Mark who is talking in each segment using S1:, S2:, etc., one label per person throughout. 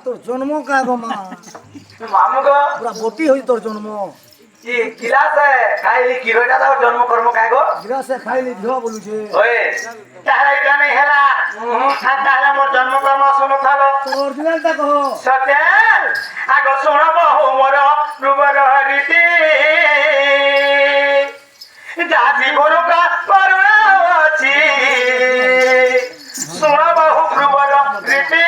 S1: তোর জন্ম কায় গো মা
S2: মামু গো
S1: পুরা বটি হই তোর জন্ম
S2: কি গিলাসে খাইলি কি রইটা দাও জন্ম কর্ম কাই গো
S1: গিলাসে খাইলি ধিও বলুছে
S2: ওই তাহলে এটা নেই হেলা তাহলে মোর জন্ম কর্ম শুনো থালো
S1: তোর অরিজিনালটা কহ
S2: সত্যি আগ শুনব মোর রূপর রীতি যা জীবন কা করুণা ଅଛି শুনব রূপর রীতি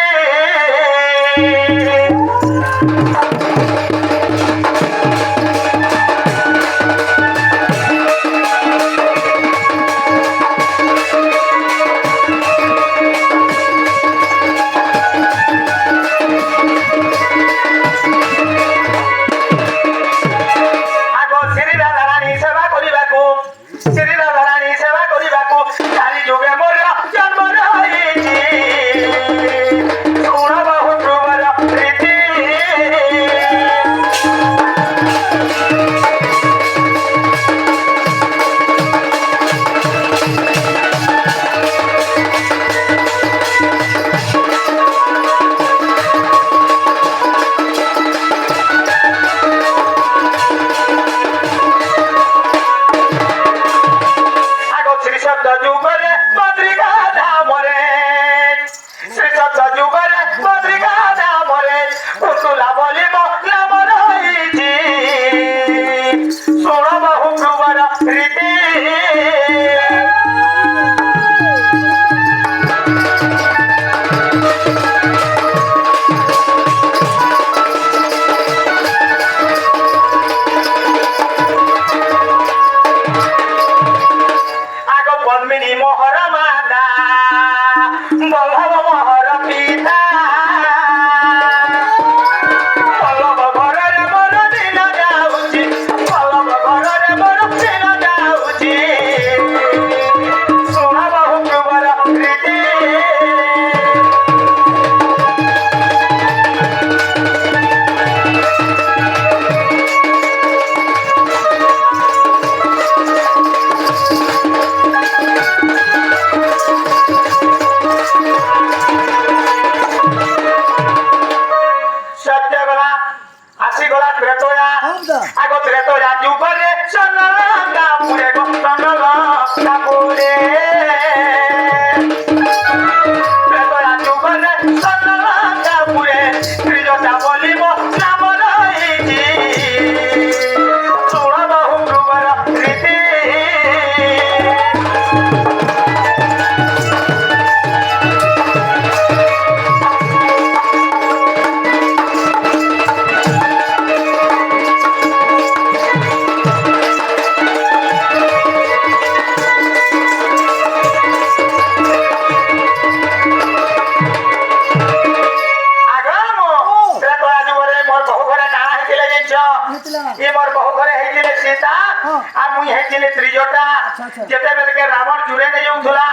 S2: রাবণ চুরে নেই যাউথলা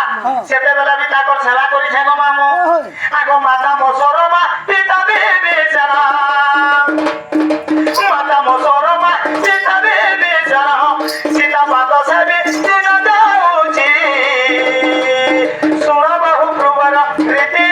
S2: সেতেবেলে বি তাকর সেবা করিছে গো মামু আগ মাতা মসরমা পিতা বেচারা মাতা মসরমা পিতা বেচারা সীতা পাদ সেবি দিন যাউছি শুণ বহু প্রবর রীতি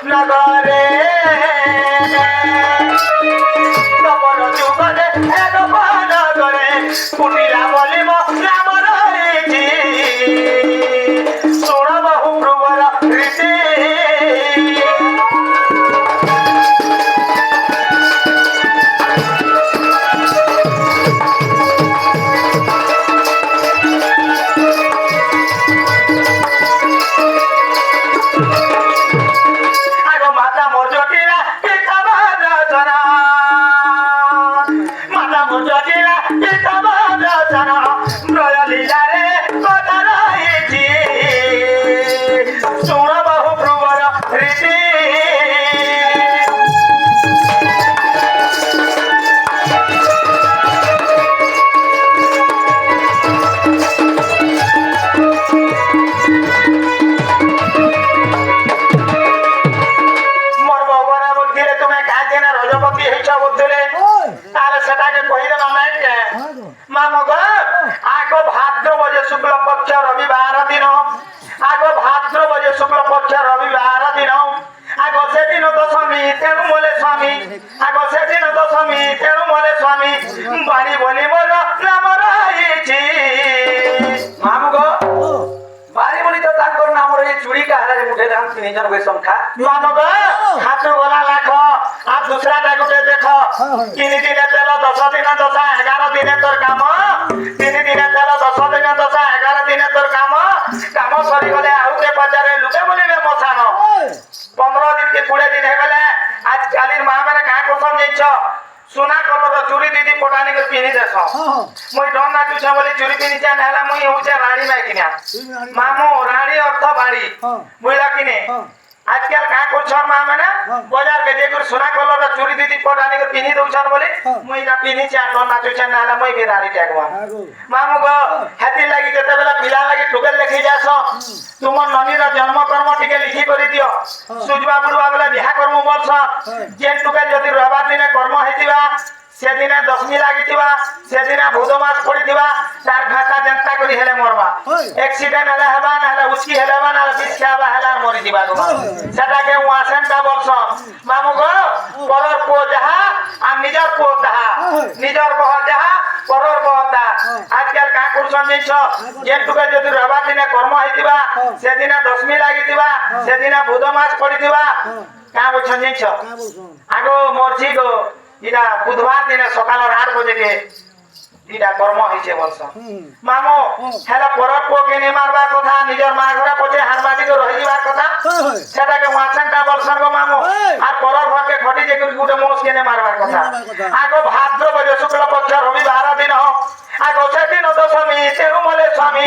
S2: নগরে তপর যুগরে নগরে পুনিলা বলিব রাম রয়েছি শুণ বহু প্রবর রীতি মাতা মোর জটিলা পিতা বাদ শুক্ল পক্ষ রবিবার দিন আগ ভাদ্রব যে শুক্ল পক্ষ রবিবার দিন আগ সেদিন দশমী তেণু বলে স্বামী আগ সেদিন দশমী তেণু বলে স্বামী বাড়ি বলি মোর নাম রয়েছি
S3: মামু গো
S1: ও
S3: বাড়ি বলি তো তাঙ্কর নাম রয়ে চুরি কাহারে মুঠে দাম 3 জন বে সংখ্যা
S2: মানব হাত গলা লাখ আর দুসরাটা গুটে দেখ তিন দিনে তেল 10 দিনে 10 11 দিনে তোর কাম 3 দিনে তেল 10 দিনে 10 11 দিনে তোর কাম কাম সরি গলে আউতে বাজারে লুকে বলিবে মশানো 15 দিন কি 20 দিন হয়ে গেলে আজ কালির মা মানে কাঁ কোসম যাইছ সোনা কলর চুরি দিদি পটানি করে পিনি দেছ
S1: হ্যাঁ
S2: মই ডং নাচুছ বলি চুরি পিনি চা নাহলে মই হউছে রানী নাই কিনা মামু রানী অর্থ বাড়ি
S1: হ্যাঁ
S2: বুঝলা কিনে
S1: হ্যাঁ
S2: আজকাল কাঁ করছন মা মানে
S1: হ্যাঁ।
S2: বাজার কে যে করে সোনা কলর চুরি দিদি পটানি করে পিনি দউছন বলি
S1: হ্যাঁ।
S2: মই না পিনি চা ডং নাচুছ নাহলে মই বিরারি টাকবা
S1: আগো
S2: মামু গো হাতি লাগি যেতে বেলা পিলা লাগি টুকেল লেখি যাস তোমার ননির জন্ম কর্ম টিকে লিখি করে দিও সুজবা বুড়বা বেলা বিহা কর্ম বলছ যে টুকেল যদি রবিবার দিনে কর্ম হইতিবা সেদিনে দশমী লাগিথিবা সেদিনে ভূত মাস পড়িথিবা তার ঘাটা জেন্তা করি হেলে মরবা এক্সিডেন্ট হেলে হেবা নাহলে উস্কি হেলে হেবা নাহলে বিষ খাবা হেলে আর মরি দিবা তোমার সেটাকে ওয়াসেনটা বলছ মামু গো পরর পো যাহা আর নিজের পো তাহা নিজের বহ যাহা পরর বহ তাহা আজকাল কাঁ করছন জিনিস যেটুকে যদি রবিবার দিনে কর্ম হইতিবা সেদিনে দশমী লাগিথিবা সেদিনে ভূত মাস পড়িথিবা কাঁ বলছন জিনিস
S1: কা বলছন
S2: আগো মরছি গো ইটা বুধবার দিনে সকাল 8 বাজে কে ইটা কর্ম হইছে বলছ মামু হেলা পরব পোকে নি মারবার কথা নিজের মা ঘরে পচে হারমাটি করে রহি যাবার কথা
S1: হয় হয়
S2: সেটাকে ওয়াসেনটা বলছন গো মামু আর পরব ঘরকে ঘটি যে গুটে মোষ কেনে মারবার কথা আগো ভাদ্র বজে শুক্ল পক্ষ রবিবার দিন আগো সেদিন দশমী তেরু মলে স্বামী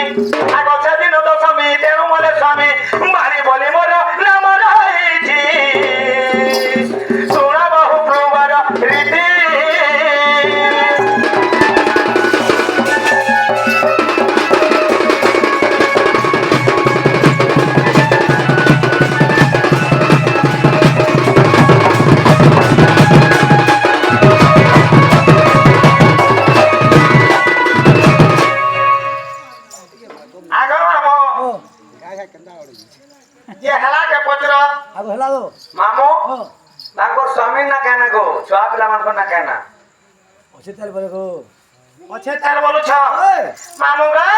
S2: আগো সেদিন দশমী তেরু মলে স্বামী বাড়ি বলি মোর নাম রয়েছি শোনা বহু প্রবার রীতি আগো মামু
S1: ও
S2: যে হেলাকে পচর
S1: আগো হেলা গো
S3: মামু
S1: ও
S3: তাঙ্কর স্বামী না কেনা গো ছুয়া পিলা মানকর না কেনা
S1: অছে তার বলে গো
S2: অছে তার বলুছ
S1: এই
S2: মামু গো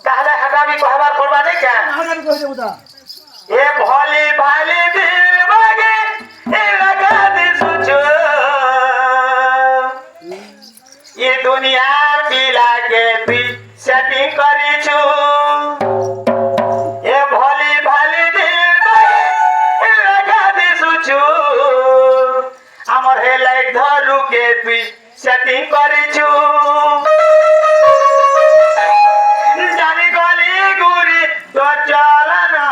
S2: তাহলে হেটা বি কহবার পড়বা নাই কেন
S1: হাগানি কই দেবো তা
S2: এ ভলি ভালি দিল বাগে এ লাগা দিছুছ এ দুনিয়ার পিলাকে তুই সেটিং করিছু এ ভলি ভালি দিল বাগে এ লাগা দিছুছ আমার হে লাইট ধরুকে তুই সেটিং করিছু জানি গলি গুরি তো চলনা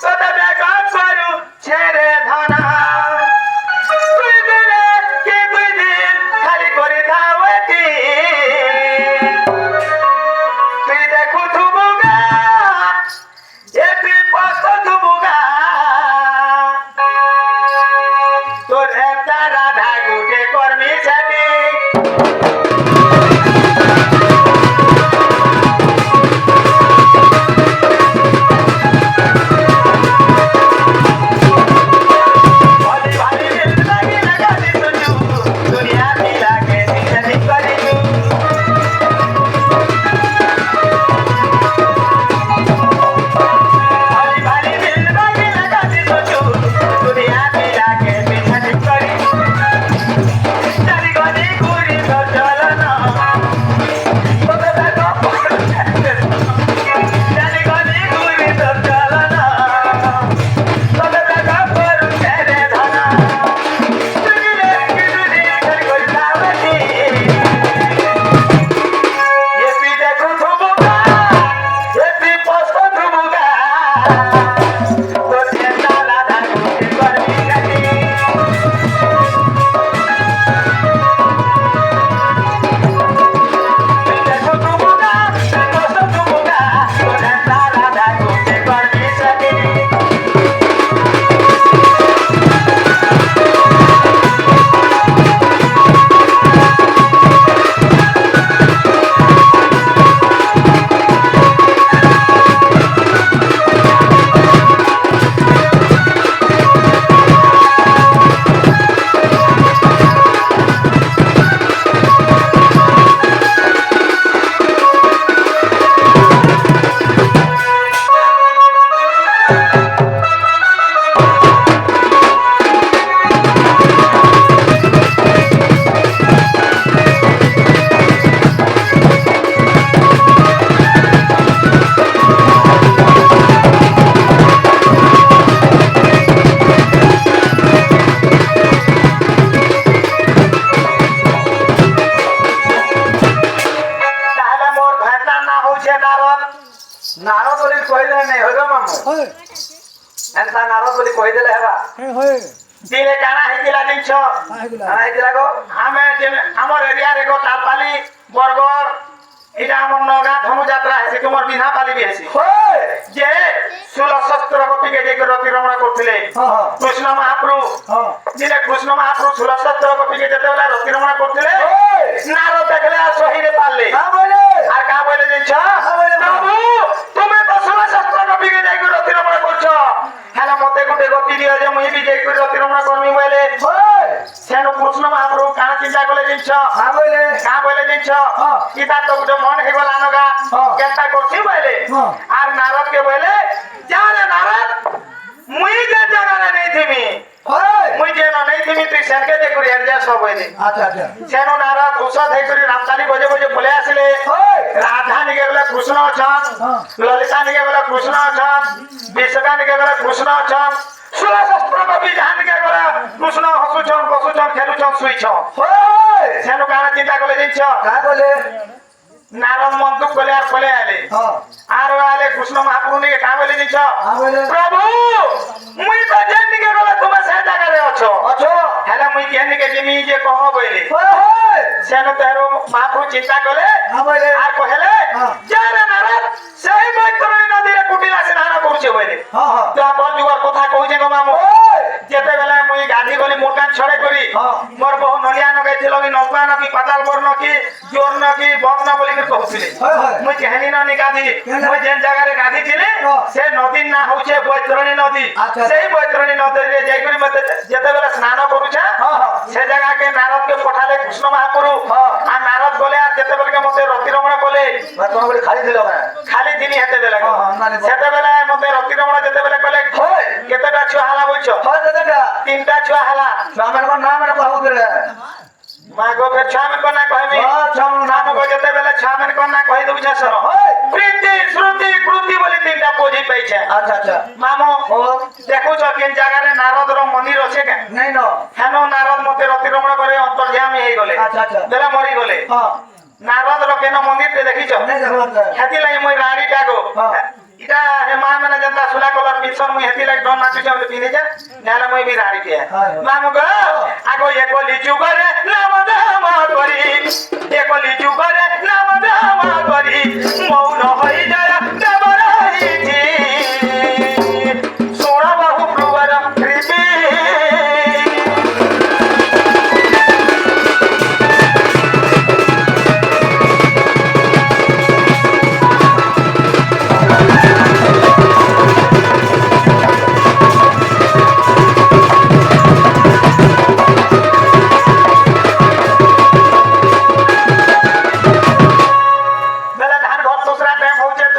S2: তোতে বেকআপ করু ছেড়ে ধনা তুই দিলে কি তুই দিন খালি করে ধাওয়াতি তুই দেখু থুবুগা এ তুই পস্ত থুবুগা তোর একটা রাধা গুটে কর্মী ছাতি
S3: ନାର ବୋଲି କହିଲେ ନାଇଁ ହଇବ ମାମୁ
S1: হয়
S3: ଏନ୍ତା ନାର ବୋଲି କହିଦେଲେ ହେବା
S1: হ্যাঁ হয়
S2: ଦିନେ କାଣା ହେଇଥିଲା ଜିନିଷ
S1: ହେଇଗଲା
S3: କାଣା ହେଇଥିଲା ଗୋ
S2: ଆମେ ଆମର ଏରିଆରେ ଗୋ ତାପାଲି ବରଗଡ଼ ଏଇଟା ଆମର ନଗା ଧନୁ ଯାତ୍ରା ହେସି ତୁମର ବିଧା ପାଲି ବି ହେସି
S3: ହୋଏ
S2: ଯେ ଷୋଳ ଶସ୍ତ୍ର ଗୋପୀକେ ଯାଇକି ରତି ରମଣ କରୁଥିଲେ
S3: ହଁ ହଁ
S2: କୃଷ୍ଣ ମହାପ୍ରଭୁ
S1: হ্যাঁ
S2: ଦିନେ କୃଷ୍ଣ ମହାପ୍ରଭୁ ଷୋଳ ଶସ୍ତ୍ର ଗୋପୀକେ ଯେତେବେଳେ ରତି ରମଣ କରୁଥିଲେ
S3: ହୋଏ
S2: ନାର ଦେଖିଲେ ଆଉ ସହିରେ ପାରିଲେ
S3: କା ବୋଲେ
S2: আর কা বলে দিচ্ছ
S3: বলে দাও।
S2: প্রভু তুমি তো ষোল শস্ত্র গোপীকে যাই করে রতি রমণ করছ হ্যাঁ মতে গোটে গতি দিও যে মুই বি যাই করে রতি রমণ করমি বলে
S3: হোଏ
S2: সেনু কৃষ্ণ মহাপ্রভু কাଣା চিন্তা কলে জিনিস
S3: কা ବୋଲେ
S2: কা বলে জিনিস
S3: হ্যাঁ।
S2: ইতা তো গোটে মন হইগলা নগা
S3: হ্যাঁ।
S2: কেনটা করছি বলে
S1: হ্যাঁ।
S2: আর নারদ কে বলে যা রে নারদ মুই যে জায়গায় নেই থিমি
S3: হোଏ
S2: মুই যে নেই থিমি তুই সেনকে যে করি আর যা সব বলে
S1: আচ্ছা আচ্ছা
S2: সেনু নারদ ঔষধ হই করি রামতালি বজে বজে বলে আসলে
S3: হোଏ
S2: রাধা নিকে গেলে কৃষ্ণ অছন
S1: হ্যাঁ।
S2: ললিতা নিকে গেলে কৃষ্ণ অছন বিশ্বকা নিকে গেলে কৃষ্ণ অছন ষোল শস্ত্র কবি যাহা নিকে গেলে কৃষ্ণ হসুছন বসুছন খেলুছন শুইছন
S3: হোଏ
S2: সেনু কাଣା চিন্তা কলে জিনিস
S3: কা ବୋଲେ
S2: নারদ মন্দুক কলে আর কলে আলে
S3: ହଁ
S2: আর আলে কৃষ্ণ মহাপ্রভু নিকে কা বলে জিনিস
S3: কা ବୋଲେ
S2: প্রভু মুই তো যে নিকে গেলে তুমি সে জায়গায় অছো
S3: ଅଛ
S2: হেলে মুই যে নিকে জিমি যে কহ বইলে
S3: হোଏ হোଏ
S2: সেনু তেরো মহাপ্রভু চিন্তা কলে
S3: কা ବୋଲେ
S2: আর কহেলে
S1: হ্যাঁ।
S2: যারে নারদ সেই বৈতরণী নদীরে কুটিরা স্নান করছে বলে
S3: ହଁ ହଁ
S2: তো আপন যুগর কথা কইছে গো মামু
S3: হোଏ
S2: যেতেবেলে মুই গাধি গলি মোটা ছড়ে করি
S3: হ্যাঁ।
S2: মোর বহু নলিয়া নগাইছিল কি নৌকা নকি পাতাল বর নকি জোর নকি বক না বলি কହୁଥିଲେ
S3: হয়, হয়।
S2: মুই কেহনি ননি গাধি
S3: কেনে?
S2: মুই যেন জায়গায় গাধি ছিলে
S3: হ্যাঁ।
S2: সে নদীর না হচ্ছে বৈতরণী নদী
S3: আচ্ছা।
S2: সেই বৈতরণী নদীরে যাই করি মতে যেতেবেলে স্নান করুছে
S3: হ্যাঁ, হ্যাঁ।
S2: সে জায়গাকে নারদকে পঠালে কৃষ্ণ মহাপ্রভু
S3: হ্যাঁ।
S2: আর নারদ গলে আর যেতেবেলে মতে রতি রমণ কলে
S3: ତମେ ବୋଲି ଖାଲି ଥିଲ କାଁ
S2: খালি দিনই হেতেবেলে
S3: হ্যাঁ, হ্যাঁ, নানি বল।
S2: সেতেবেলে মতে রতি রমণ যেতেবেলে কলে
S3: হয়।
S2: কেতেটা ছুয়া হেলা বলছো
S3: হয় দাদাটা
S2: তিনটা ছুয়া হেলা
S3: ଛୁଆମାନଙ୍କ ନାଁ ମାନେ କହୁଥିଲେ
S2: মাগো ফের ছামেন কোনা কইমি
S3: ହଁ ଛୁଆମାନଙ୍କ ନାଁ
S2: নামগো যেতেবেলে ছামেন কোনা কই দউছ সর
S3: হয়।
S2: প্রীতি শ্রুতি কৃতি বলি তিনটা পুঁজি পাইছে
S3: আচ্ছা আচ্ছা
S2: মামো
S3: ও
S2: দেখুছ কেন জায়গায় নারদর মন্দির আছে কেন
S3: ନାଇଁ ନ
S2: হেন নারদ মতে রতি রমণ করে অন্তর্যামী হয়ে গলে
S3: আচ্ছা আচ্ছা
S2: বেলা মরি গলে
S3: ହଁ
S2: নারদর কেন মন্দিরতে দেখিছ
S3: ନାଇଁ ଦେଖ
S2: হেতি লাগি মই রাড়ি টাগো
S3: হ্যাঁ।
S2: ইটা হে মা মানে যেটা সুলা কলর পিছন মুই হেতি লাগি ডন নাচি যাও পিনিছে নালে মই বি রাড়ি কে
S3: হ্যাঁ।
S2: মামু গো আগো একলি যুগরে নাম দাম করি একলি যুগরে